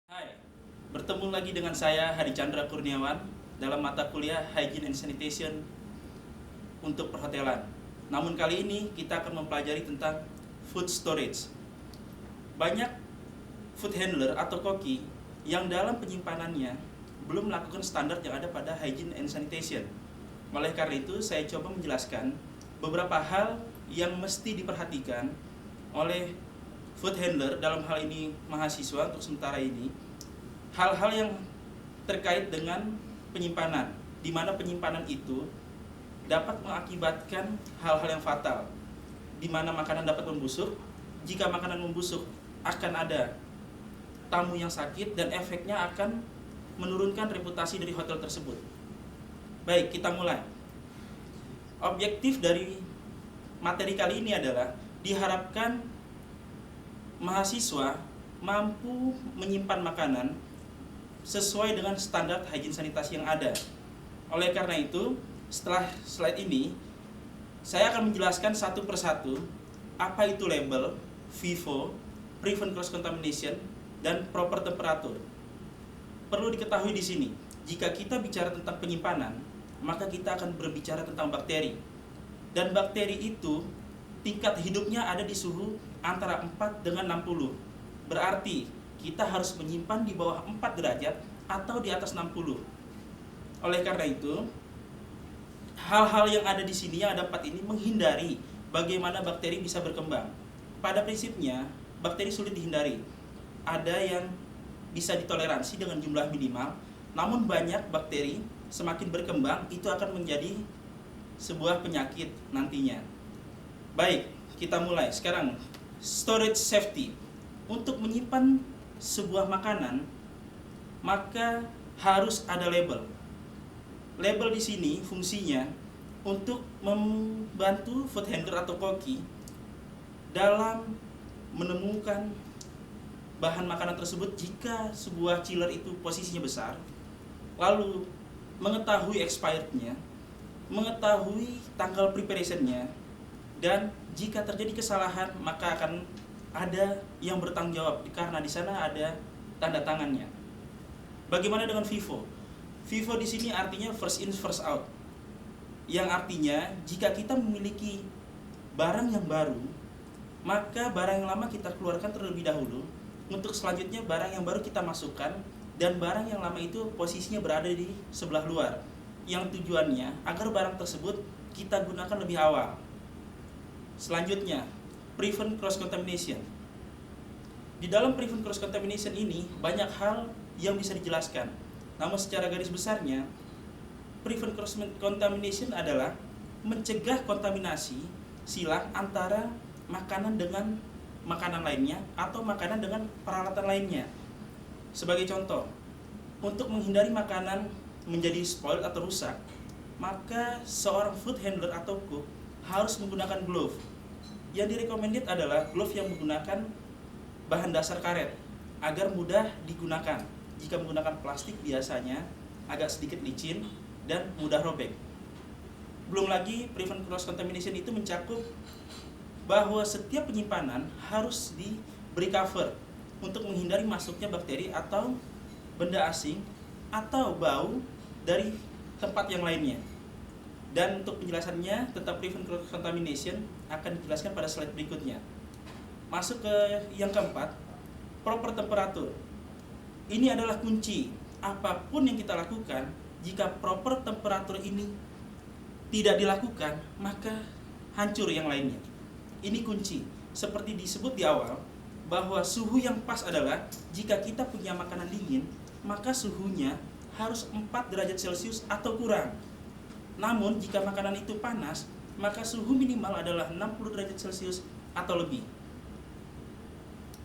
Hai, bertemu lagi dengan saya Hadi Chandra Kurniawan dalam mata kuliah Hygiene and Sanitation untuk perhotelan. Namun kali ini kita akan mempelajari tentang food storage. Banyak food handler atau koki yang dalam penyimpanannya belum melakukan standar yang ada pada Hygiene and Sanitation. Oleh karena itu, saya coba menjelaskan beberapa hal yang mesti diperhatikan oleh food handler, dalam hal ini mahasiswa untuk sementara ini, hal-hal yang terkait dengan penyimpanan, di mana penyimpanan itu dapat mengakibatkan hal-hal yang fatal, di mana makanan dapat membusuk. Jika makanan membusuk, akan ada tamu yang sakit dan efeknya akan menurunkan reputasi dari hotel tersebut. Baik, kita mulai. Objektif dari materi kali ini adalah diharapkan mahasiswa mampu menyimpan makanan sesuai dengan standar hygiene sanitasi yang ada. Oleh karena itu, setelah slide ini, saya akan menjelaskan satu persatu apa itu label, FIFO, prevent cross contamination, dan proper temperature. Perlu diketahui di sini, jika kita bicara tentang penyimpanan, maka kita akan berbicara tentang bakteri. Dan bakteri itu tingkat hidupnya ada di suhu antara 4 dengan 60. Berarti kita harus menyimpan di bawah 4 derajat atau di atas 60. Oleh karena itu, hal-hal yang ada di sini yang ada 4 ini menghindari bagaimana bakteri bisa berkembang. Pada prinsipnya, bakteri sulit dihindari. Ada yang bisa ditoleransi dengan jumlah minimal, namun banyak bakteri semakin berkembang itu akan menjadi sebuah penyakit nantinya. Baik, kita mulai. Sekarang, storage safety. Untuk menyimpan sebuah makanan, maka harus ada label. Label di sini fungsinya untuk membantu food handler atau koki dalam menemukan bahan makanan tersebut jika sebuah chiller itu posisinya besar, lalu mengetahui expirednya, mengetahui tanggal preparationnya, dan jika terjadi kesalahan maka akan ada yang bertanggung jawab karena di sana ada tanda tangannya. Bagaimana dengan FIFO? FIFO di sini artinya first in first out, yang artinya jika kita memiliki barang yang baru, maka barang yang lama kita keluarkan terlebih dahulu, untuk selanjutnya barang yang baru kita masukkan, dan barang yang lama itu posisinya berada di sebelah luar, yang tujuannya agar barang tersebut kita gunakan lebih awal. Selanjutnya, prevent cross contamination. Di dalam prevent cross contamination ini banyak hal yang bisa dijelaskan. Namun secara garis besarnya, prevent cross contamination adalah mencegah kontaminasi silang antara makanan dengan makanan lainnya atau makanan dengan peralatan lainnya. Sebagai contoh, untuk menghindari makanan menjadi spoiled atau rusak, maka seorang food handler atau cook harus menggunakan glove. Yang direkomended adalah glove yang menggunakan bahan dasar karet agar mudah digunakan. Jika menggunakan plastik biasanya agak sedikit licin dan mudah robek. Belum lagi prevent cross contamination itu mencakup bahwa setiap penyimpanan harus diberi cover untuk menghindari masuknya bakteri atau benda asing atau bau dari tempat yang lainnya. Dan untuk penjelasannya tentang prevent cross contamination akan dijelaskan pada slide berikutnya. Masuk ke yang keempat, proper temperature. Ini adalah kunci. Apapun yang kita lakukan, jika proper temperature ini tidak dilakukan, maka hancur yang lainnya. Ini kunci. Seperti disebut di awal, bahwa suhu yang pas adalah jika kita punya makanan dingin, maka suhunya harus 4 derajat Celcius atau kurang. Namun jika makanan itu panas, maka suhu minimal adalah 60 derajat Celcius atau lebih.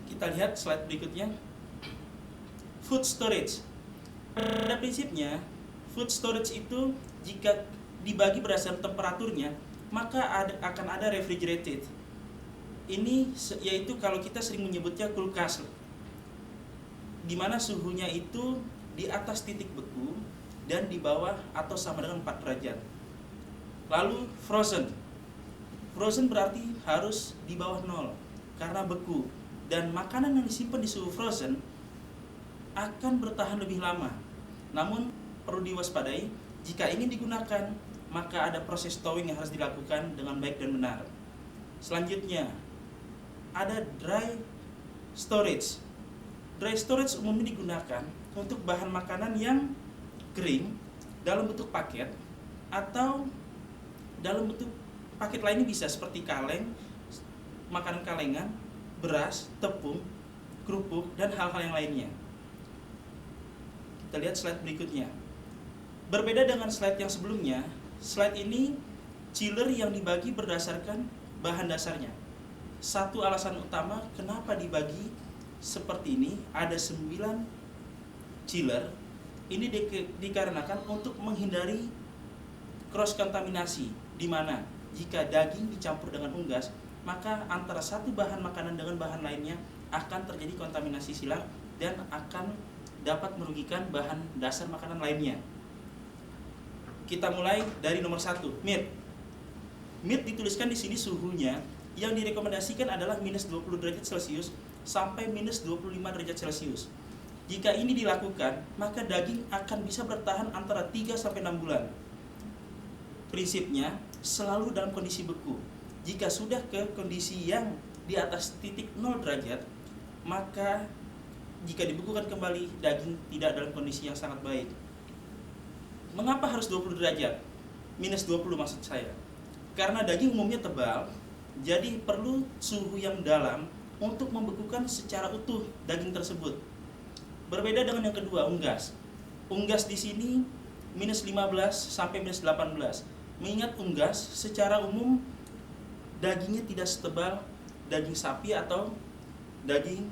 Kita lihat slide berikutnya. Food storage. Pada prinsipnya, food storage itu jika dibagi berdasarkan temperaturnya, maka akan ada refrigerated. Ini yaitu kalau kita sering menyebutnya kulkas, di mana suhunya itu di atas titik beku dan di bawah atau sama dengan 4 derajat. Lalu frozen. Frozen berarti harus di bawah 0 karena beku. Dan makanan yang disimpan di suhu frozen akan bertahan lebih lama. Namun perlu diwaspadai, jika ingin digunakan, maka ada proses thawing yang harus dilakukan dengan baik dan benar. Selanjutnya, ada dry storage. Dry storage umumnya digunakan untuk bahan makanan yang kering dalam bentuk paket atau dalam bentuk paket lainnya, bisa seperti kaleng, makanan kalengan, beras, tepung, kerupuk, dan hal-hal yang lainnya. Kita lihat slide berikutnya. Berbeda dengan slide yang sebelumnya, slide ini chiller yang dibagi berdasarkan bahan dasarnya. Satu alasan utama kenapa dibagi seperti ini, ada 9 chiller. Ini dikarenakan untuk menghindari cross kontaminasi, di mana jika daging dicampur dengan unggas, maka antara satu bahan makanan dengan bahan lainnya akan terjadi kontaminasi silang dan akan dapat merugikan bahan dasar makanan lainnya. Kita mulai dari nomor 1, meat. Meat dituliskan di sini suhunya yang direkomendasikan adalah minus 20 derajat Celcius sampai minus 25 derajat Celcius. Jika ini dilakukan, maka daging akan bisa bertahan antara 3 sampai 6 bulan. Prinsipnya selalu dalam kondisi beku. Jika sudah ke kondisi yang di atas titik 0 derajat, maka jika dibekukan kembali, daging tidak dalam kondisi yang sangat baik. Mengapa harus 20 derajat? Minus 20 maksud saya. Karena daging umumnya tebal, jadi perlu suhu yang dalam untuk membekukan secara utuh daging tersebut. Berbeda dengan yang kedua, unggas. Unggas di sini minus 15 sampai minus 18. Mengingat unggas secara umum dagingnya tidak setebal daging sapi atau daging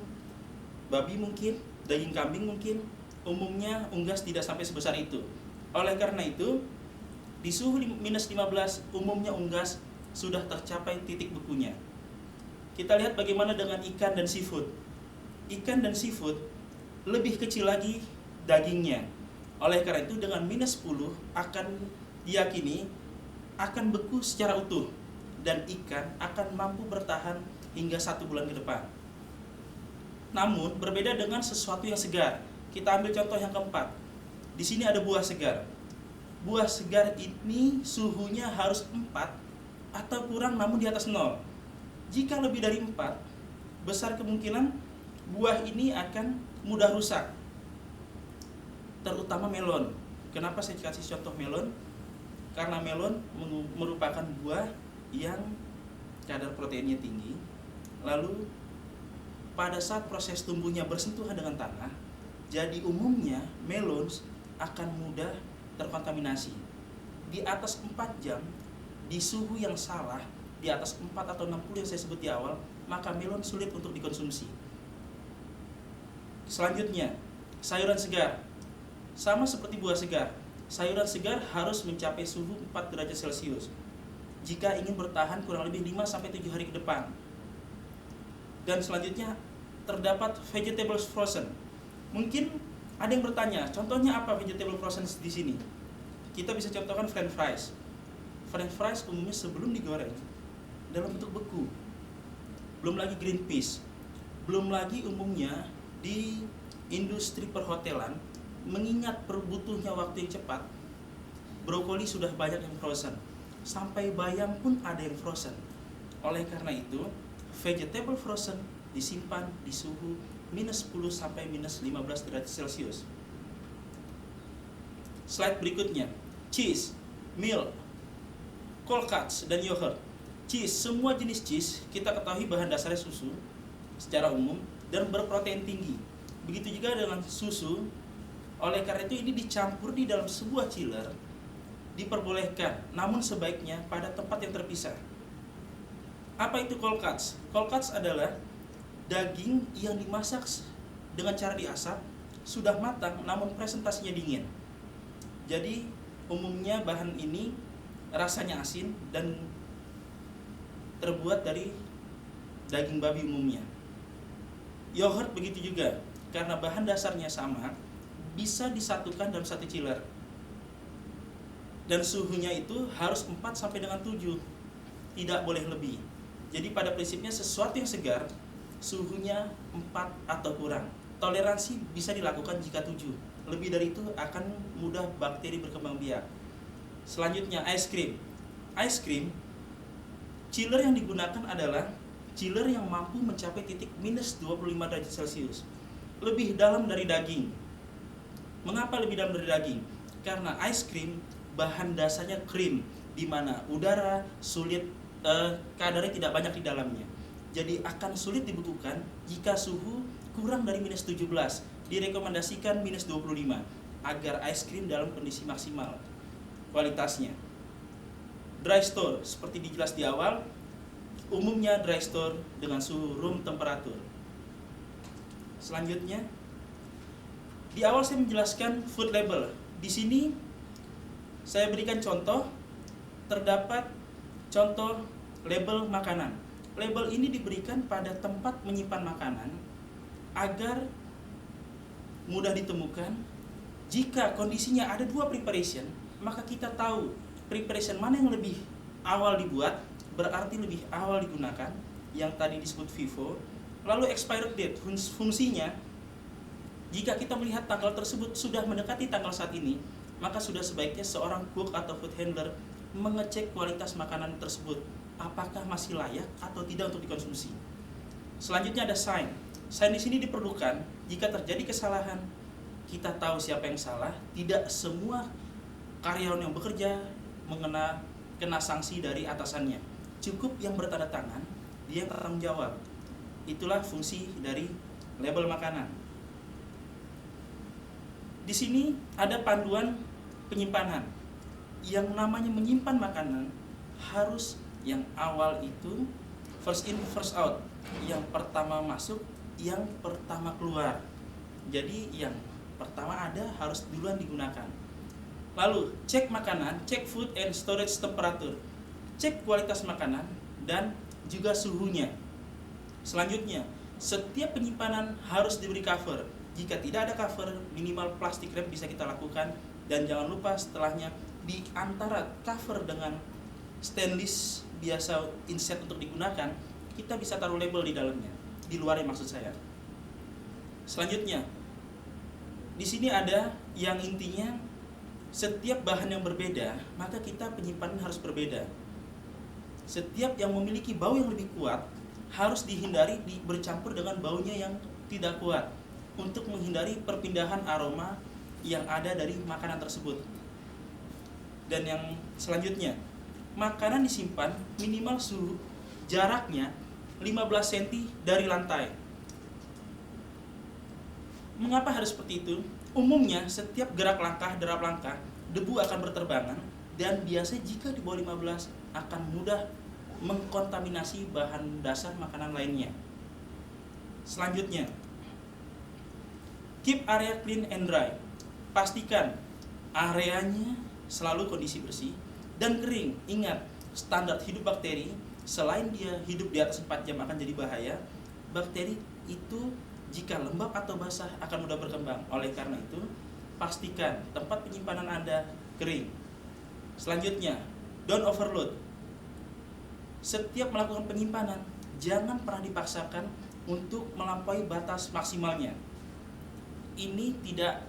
babi mungkin, daging kambing mungkin. Umumnya unggas tidak sampai sebesar itu. Oleh karena itu, di suhu minus 15 umumnya unggas sudah tercapai titik bekunya. Kita lihat bagaimana dengan ikan dan seafood. Ikan dan seafood lebih kecil lagi dagingnya. Oleh karena itu dengan minus 10 akan diyakini akan beku secara utuh dan ikan akan mampu bertahan hingga 1 bulan ke depan. Namun berbeda dengan sesuatu yang segar. Kita ambil contoh yang keempat. Di sini ada buah segar. Buah segar ini suhunya harus 4 atau kurang namun di atas 0. Jika lebih dari 4, besar kemungkinan buah ini akan mudah rusak, terutama melon. Kenapa saya kasih contoh melon? Karena melon merupakan buah yang kadar proteinnya tinggi. Lalu pada saat proses tumbuhnya bersentuhan dengan tanah, jadi umumnya melon akan mudah terkontaminasi. Di atas 4 jam, di suhu yang salah, di atas 4 atau 60 yang saya sebut di awal, maka melon sulit untuk dikonsumsi. Selanjutnya, sayuran segar. Sama seperti buah segar, sayuran segar harus mencapai suhu 4 derajat Celcius jika ingin bertahan kurang lebih 5-7 hari ke depan. Dan selanjutnya, terdapat vegetables frozen. Mungkin ada yang bertanya, contohnya apa vegetable frozen di sini? Kita bisa contohkan french fries. French fries umumnya sebelum digoreng dalam bentuk beku. Belum lagi green peas. Belum lagi umumnya di industri perhotelan, mengingat butuhnya waktu yang cepat, brokoli sudah banyak yang frozen. Sampai bayam pun ada yang frozen. Oleh karena itu, vegetable frozen disimpan di suhu minus 10 sampai minus 15 derajat Celcius. Slide berikutnya, cheese, milk, cold cuts, dan yogurt. Cheese, semua jenis cheese kita ketahui bahan dasarnya susu secara umum dan berprotein tinggi. Begitu juga dengan susu. Oleh karena itu ini dicampur di dalam sebuah chiller, diperbolehkan, namun sebaiknya pada tempat yang terpisah. Apa itu cold cuts? Cold cuts adalah daging yang dimasak dengan cara diasap, sudah matang namun presentasinya dingin. Jadi umumnya bahan ini rasanya asin dan terbuat dari daging babi umumnya. Yogurt begitu juga, karena bahan dasarnya sama, bisa disatukan dalam satu chiller. Dan suhunya itu harus 4 sampai dengan 7, tidak boleh lebih. Jadi pada prinsipnya sesuatu yang segar, suhunya 4 atau kurang, toleransi bisa dilakukan jika 7. Lebih dari itu akan mudah bakteri berkembang biak. Selanjutnya ice cream. Ice cream, chiller yang digunakan adalah chiller yang mampu mencapai titik minus 25 derajat Celcius. Lebih dalam dari daging. Mengapa lebih dalam dari daging? Karena ice cream bahan dasarnya krim, di mana udara sulit, kadarnya tidak banyak di dalamnya. Jadi akan sulit dibekukan jika suhu kurang dari minus 17. Direkomendasikan minus 25 agar ice cream dalam kondisi maksimal kualitasnya. Dry store, seperti dijelas di awal, umumnya dry store dengan suhu room temperature. Selanjutnya, di awal saya menjelaskan food label. Di sini saya berikan contoh, terdapat contoh label makanan. Label ini diberikan pada tempat menyimpan makanan agar mudah ditemukan. Jika kondisinya ada 2 preparation, maka kita tahu preparation mana yang lebih awal dibuat, berarti lebih awal digunakan, yang tadi disebut FIFO. Lalu expired date, fungsinya jika kita melihat tanggal tersebut sudah mendekati tanggal saat ini, maka sudah sebaiknya seorang cook atau food handler mengecek kualitas makanan tersebut, apakah masih layak atau tidak untuk dikonsumsi. Selanjutnya ada sign. Sign di sini diperlukan jika terjadi kesalahan, kita tahu siapa yang salah. Tidak semua karyawan yang bekerja kena sanksi dari atasannya. Cukup yang bertanda tangan, dia yang bertanggung jawab. Itulah fungsi dari label makanan. Di sini ada panduan penyimpanan. Yang namanya menyimpan makanan harus yang awal itu first in first out, yang pertama masuk, yang pertama keluar. Jadi yang pertama ada harus duluan digunakan. Lalu cek makanan, cek food and storage temperature, cek kualitas makanan dan juga suhunya. Selanjutnya, setiap penyimpanan harus diberi cover. Jika tidak ada cover, minimal plastik wrap bisa kita lakukan. Dan jangan lupa setelahnya, di antara cover dengan stainless biasa inset untuk digunakan, kita bisa taruh label di dalamnya, di luarnya maksud saya. Selanjutnya, di sini ada yang intinya setiap bahan yang berbeda, maka kita penyimpanan harus berbeda. Setiap yang memiliki bau yang lebih kuat harus dihindari bercampur dengan baunya yang tidak kuat, untuk menghindari perpindahan aroma yang ada dari makanan tersebut. Dan yang selanjutnya, makanan disimpan minimal suhu jaraknya 15 cm dari lantai. Mengapa harus seperti itu? Umumnya setiap gerak langkah, derap langkah, debu akan berterbangan, dan biasanya jika di bawah 15 akan mudah mengkontaminasi bahan dasar makanan lainnya. Selanjutnya, keep area clean and dry. Pastikan areanya selalu kondisi bersih dan kering. Ingat, standar hidup bakteri, selain dia hidup di atas 4 jam akan jadi bahaya, bakteri itu jika lembab atau basah akan mudah berkembang. Oleh karena itu, pastikan tempat penyimpanan Anda kering. Selanjutnya, don't overload. Setiap melakukan penyimpanan, jangan pernah dipaksakan untuk melampaui batas maksimalnya. Ini tidak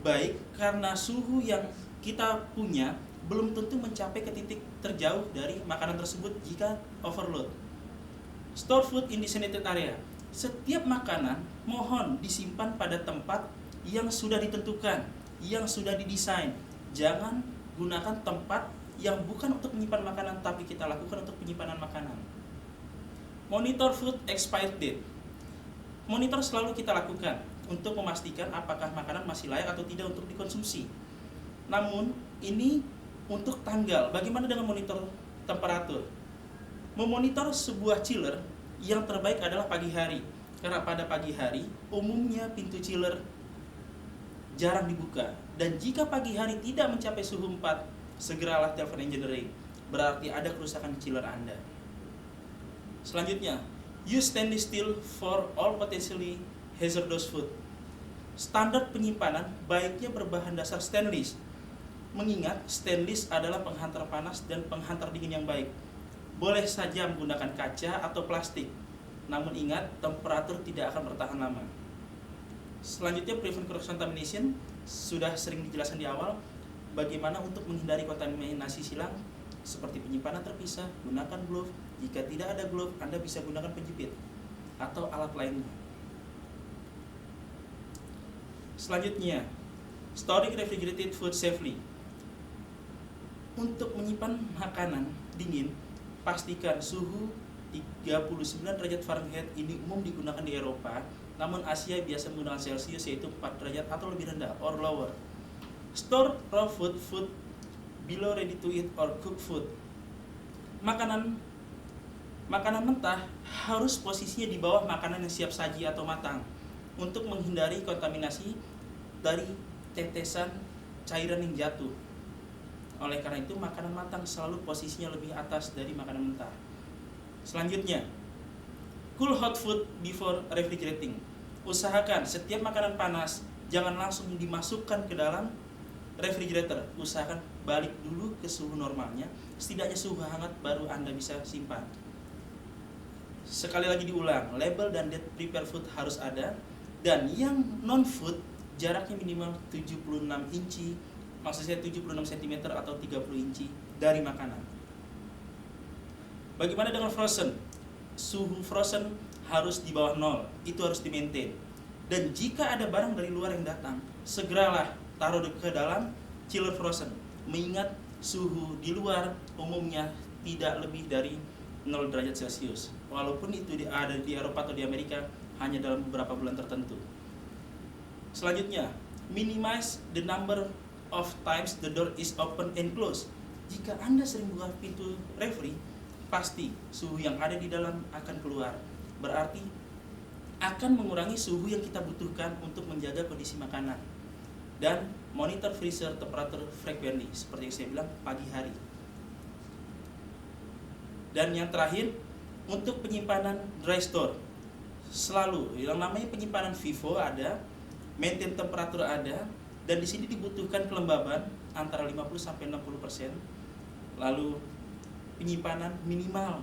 baik karena suhu yang kita punya belum tentu mencapai ke titik terjauh dari makanan tersebut jika overload. Store food in designated area. Setiap makanan mohon disimpan pada tempat yang sudah ditentukan, yang sudah didesain. Jangan gunakan tempat yang bukan untuk menyimpan makanan, tapi kita lakukan untuk penyimpanan makanan. Monitor food expired date. Monitor selalu kita lakukan untuk memastikan apakah makanan masih layak atau tidak untuk dikonsumsi. Namun, ini untuk tanggal. Bagaimana dengan monitor temperatur? Memonitor sebuah chiller yang terbaik adalah pagi hari. Karena pada pagi hari, umumnya pintu chiller jarang dibuka. Dan jika pagi hari tidak mencapai suhu 4, segeralah telepon engineering. Berarti ada kerusakan di chiller Anda. Selanjutnya, use stainless steel for all potentially hazardous food. Standar penyimpanan baiknya berbahan dasar stainless. Mengingat stainless adalah penghantar panas dan penghantar dingin yang baik. Boleh saja menggunakan kaca atau plastik, namun ingat temperatur tidak akan bertahan lama. Selanjutnya, prevent cross contamination sudah sering dijelaskan di awal. Bagaimana untuk menghindari kontaminasi silang, seperti penyimpanan terpisah, gunakan glove. Jika tidak ada glove, Anda bisa gunakan penjepit atau alat lainnya. Selanjutnya, storing refrigerated food safely. Untuk menyimpan makanan dingin, pastikan suhu 39 derajat Fahrenheit ini umum digunakan di Eropa, namun Asia biasa menggunakan Celcius, yaitu 4 derajat atau lebih rendah or lower. Store raw food below ready to eat or cooked food. Makanan mentah harus posisinya di bawah makanan yang siap saji atau matang untuk menghindari kontaminasi dari tetesan cairan yang jatuh. Oleh karena itu, makanan matang selalu posisinya lebih atas dari makanan mentah. Selanjutnya, cool hot food before refrigerating. Usahakan setiap makanan panas jangan langsung dimasukkan ke dalam refrigerator. Usahakan balik dulu ke suhu normalnya, setidaknya suhu hangat baru Anda bisa simpan. Sekali lagi diulang, label dan date prepare food harus ada, dan yang non food jaraknya minimal 76 inci, maksud saya 76 cm atau 30 inci dari makanan. Bagaimana dengan frozen? Suhu frozen harus di bawah 0, itu harus di-maintain. Dan jika ada barang dari luar yang datang, segeralah taruh ke dalam chiller frozen. Mengingat suhu di luar umumnya tidak lebih dari 0 derajat Celcius. Walaupun itu ada di Eropa atau di Amerika, hanya dalam beberapa bulan tertentu. Selanjutnya, minimize the number of times the door is open and closed. Jika Anda sering buka pintu refri, pasti suhu yang ada di dalam akan keluar. Berarti akan mengurangi suhu yang kita butuhkan untuk menjaga kondisi makanan. Dan monitor freezer temperature frequently, seperti yang saya bilang, pagi hari. Dan yang terakhir, untuk penyimpanan dry store, selalu yang namanya penyimpanan FIFO ada, maintain temperatur ada, dan di sini dibutuhkan kelembaban antara 50-60%. Lalu penyimpanan minimal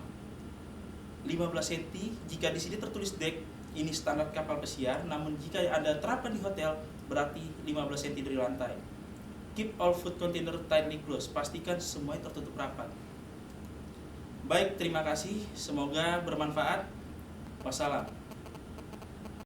15 cm. Jika di sini tertulis deck, ini standar kapal pesiar, namun jika Anda terapkan di hotel, berarti 15 cm dari lantai. Keep all food container tightly closed. Pastikan semuanya tertutup rapat. Baik, terima kasih. Semoga bermanfaat. Wassalam.